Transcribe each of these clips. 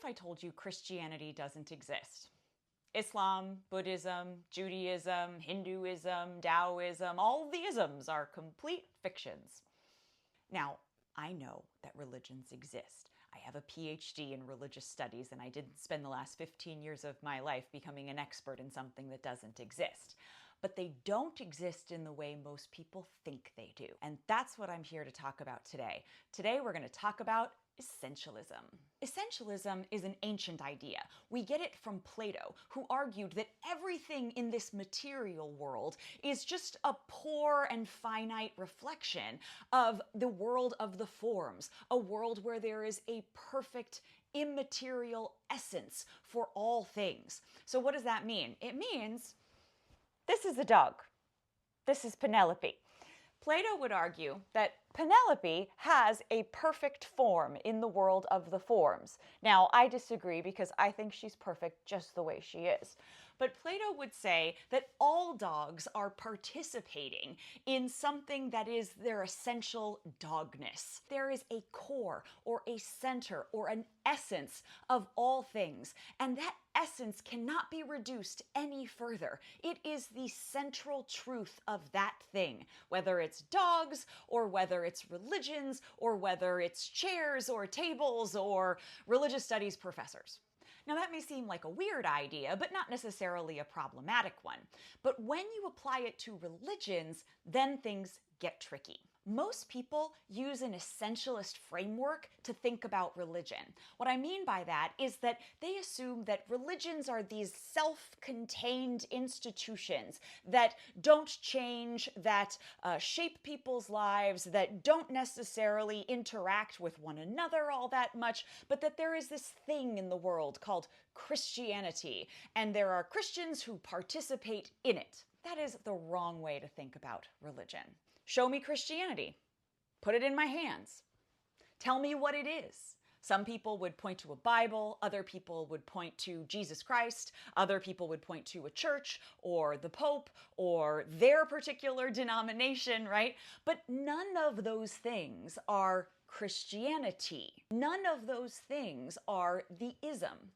if I told you Christianity doesn't exist? Islam, Buddhism, Judaism, Hinduism, Taoism, all the isms are complete fictions. Now, I know that religions exist. I have a PhD in religious studies, and I didn't spend the last 15 years of my life becoming an expert in something that doesn't exist. But they don't exist in the way most people think they do. And that's what I'm here to talk about today. Today, we're going to talk about Essentialism. Essentialism is an ancient idea. We get it from Plato, who argued that everything in this material world is just a poor and finite reflection of the world of the forms, a world where there is a perfect immaterial essence for all things. So what does that mean? It means this is a dog. This is Penelope. Plato would argue that Penelope has a perfect form in the world of the forms. Now, I disagree because I think she's perfect just the way she is. But Plato would say that all dogs are participating in something that is their essential dogness. There is a core or a center or an essence of all things, and that essence cannot be reduced any further. It is the central truth of that thing, whether it's dogs or whether it's religions or whether it's chairs or tables or religious studies professors. Now, that may seem like a weird idea, but not necessarily a problematic one. But when you apply it to religions, then things get tricky. Most people use an essentialist framework to think about religion. What I mean by that is that they assume that religions are these self-contained institutions that don't change, that shape people's lives, that don't necessarily interact with one another all that much, but that there is this thing in the world called Christianity, and there are Christians who participate in it. That is the wrong way to think about religion. Show me Christianity. Put it in my hands. Tell me what it is. Some people would point to a Bible, other people would point to Jesus Christ, other people would point to a church or the Pope or their particular denomination, right? But none of those things are Christianity. None of those things are the ism.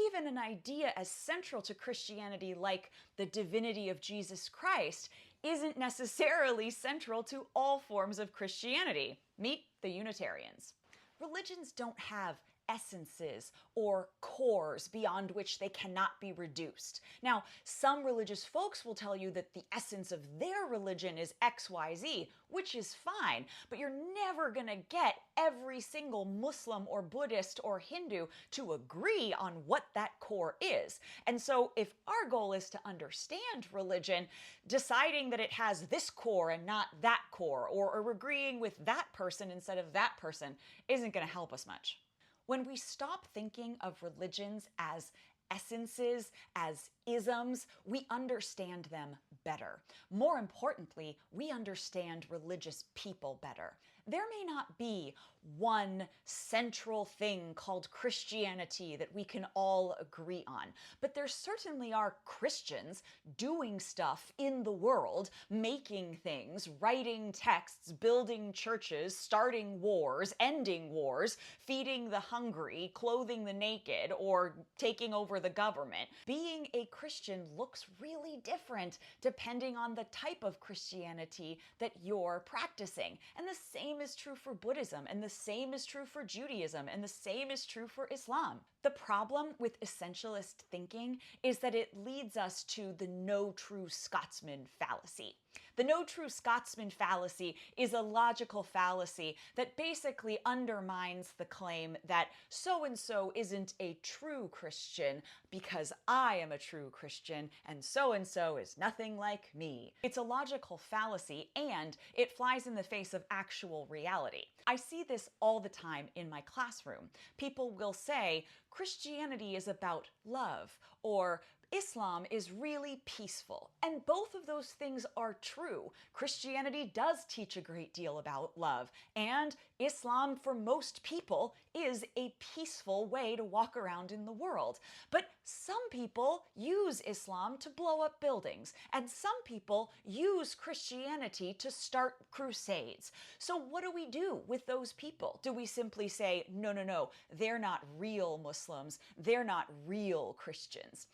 Even an idea as central to Christianity like the divinity of Jesus Christ isn't necessarily central to all forms of Christianity. Meet the Unitarians. Religions don't have essences or cores beyond which they cannot be reduced. Now, some religious folks will tell you that the essence of their religion is XYZ, which is fine, but you're never gonna get every single Muslim or Buddhist or Hindu to agree on what that core is. And so if our goal is to understand religion, deciding that it has this core and not that core, or agreeing with that person instead of that person, isn't gonna help us much. When we stop thinking of religions as essences, as isms, we understand them better. More importantly, we understand religious people better. There may not be one central thing called Christianity that we can all agree on, but there certainly are Christians doing stuff in the world, making things, writing texts, building churches, starting wars, ending wars, feeding the hungry, clothing the naked, or taking over the government. Being a Christian looks really different depending on the type of Christianity that you're practicing. And the same is true for Buddhism, and the same is true for Judaism, and the same is true for Islam. The problem with essentialist thinking is that it leads us to the no true Scotsman fallacy. The no true Scotsman fallacy is a logical fallacy that basically undermines the claim that so-and-so isn't a true Christian because I am a true Christian and so-and-so is nothing like me. It's a logical fallacy and it flies in the face of actual reality. I see this all the time in my classroom. People will say, Christianity is about love, or Islam is really peaceful, and both of those things are true. Christianity does teach a great deal about love, and Islam, for most people, is a peaceful way to walk around in the world. But some people use Islam to blow up buildings, and some people use Christianity to start crusades. So what do we do with those people? Do we simply say, no, no, no, they're not real Muslims, they're not real Christians?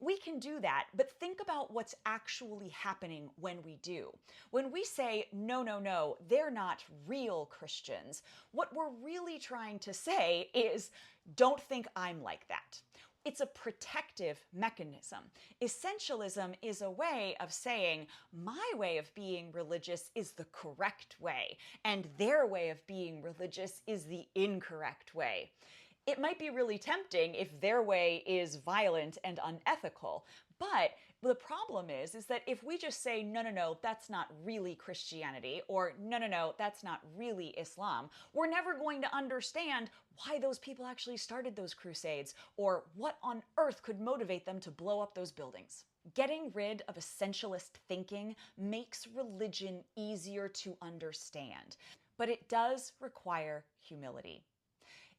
We can do that, but think about what's actually happening when we do. When we say, no, no, no, they're not real Christians, what we're really trying to say is, don't think I'm like that. It's a protective mechanism. Essentialism is a way of saying, my way of being religious is the correct way, and their way of being religious is the incorrect way. It might be really tempting if their way is violent and unethical, but the problem is that if we just say, no, no, no, that's not really Christianity, or no, no, no, that's not really Islam, we're never going to understand why those people actually started those crusades, or what on earth could motivate them to blow up those buildings. Getting rid of essentialist thinking makes religion easier to understand, but it does require humility.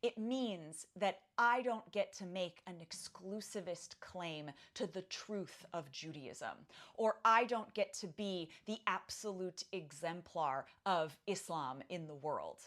It means that I don't get to make an exclusivist claim to the truth of Judaism, or I don't get to be the absolute exemplar of Islam in the world.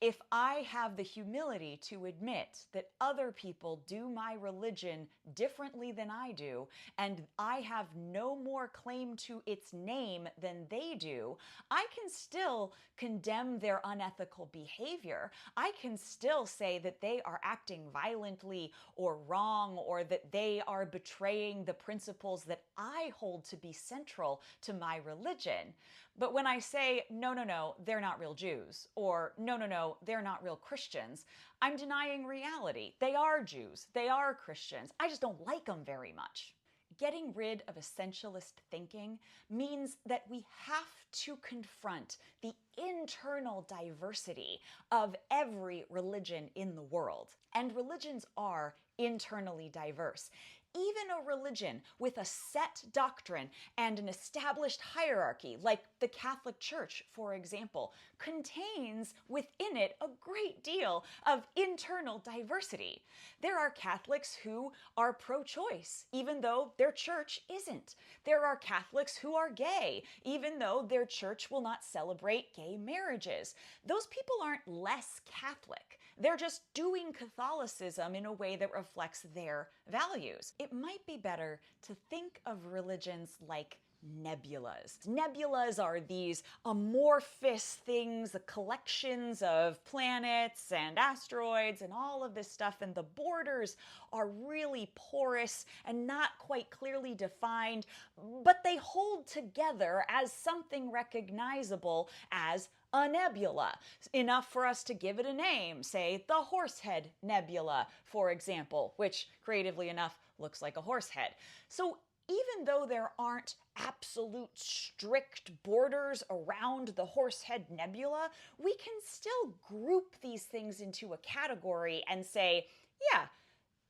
If I have the humility to admit that other people do my religion differently than I do, and I have no more claim to its name than they do, I can still condemn their unethical behavior. I can still say that they are acting violently or wrong, or that they are betraying the principles that I hold to be central to my religion. But when I say, no, no, no, they're not real Jews, or no, no, no, they're not real Christians, I'm denying reality. They are Jews, they are Christians, I just don't like them very much. Getting rid of essentialist thinking means that we have to confront the internal diversity of every religion in the world. And religions are internally diverse. Even a religion with a set doctrine and an established hierarchy, like the Catholic Church, for example, contains within it a great deal of internal diversity. There are Catholics who are pro-choice, even though their church isn't. There are Catholics who are gay, even though their church will not celebrate gay marriages. Those people aren't less Catholic. They're just doing Catholicism in a way that reflects their values. It might be better to think of religions like nebulas. Nebulas are these amorphous things, the collections of planets and asteroids and all of this stuff, and the borders are really porous and not quite clearly defined, but they hold together as something recognizable as a nebula, enough for us to give it a name, say the Horsehead Nebula, for example, which creatively enough looks like a horse head. So even though there aren't absolute strict borders around the Horsehead Nebula, we can still group these things into a category and say, yeah,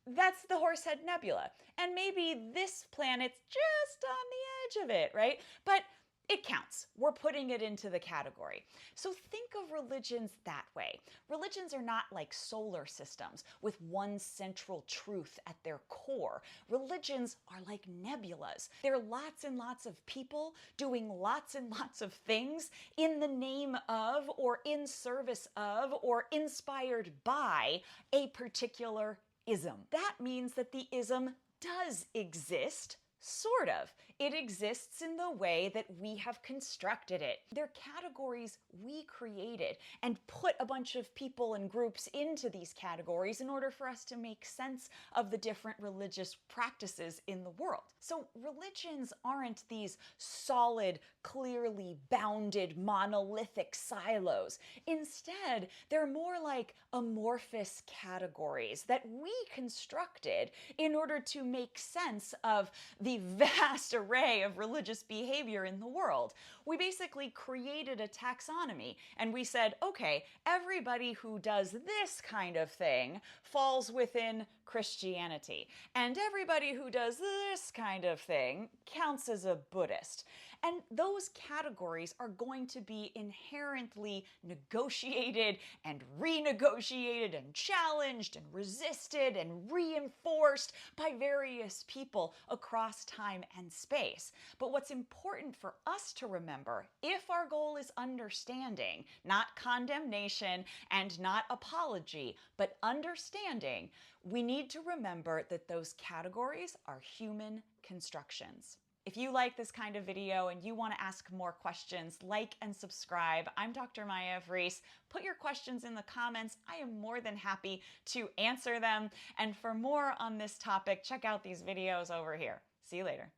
that's the Horsehead Nebula. And maybe this planet's just on the edge of it, right? But it counts. We're putting it into the category. So think of religions that way. Religions are not like solar systems with one central truth at their core. Religions are like nebulas. There are lots and lots of people doing lots and lots of things in the name of, or in service of, or inspired by a particular ism. That means that the ism does exist. Sort of. It exists in the way that we have constructed it. They're categories we created and put a bunch of people and groups into these categories in order for us to make sense of the different religious practices in the world. So religions aren't these solid, clearly bounded, monolithic silos. Instead, they're more like amorphous categories that we constructed in order to make sense of the the vast array of religious behavior in the world. We basically created a taxonomy, and we said, okay, everybody who does this kind of thing falls within Christianity, and everybody who does this kind of thing counts as a Buddhist. And those categories are going to be inherently negotiated and renegotiated and challenged and resisted and reinforced by various people across time and space. But what's important for us to remember, if our goal is understanding, not condemnation and not apology, but understanding, we need to remember that those categories are human constructions. If you like this kind of video and you want to ask more questions, like and subscribe. I'm Dr. Maya Vries. Put your questions in the comments. I am more than happy to answer them. And for more on this topic, check out these videos over here. See you later.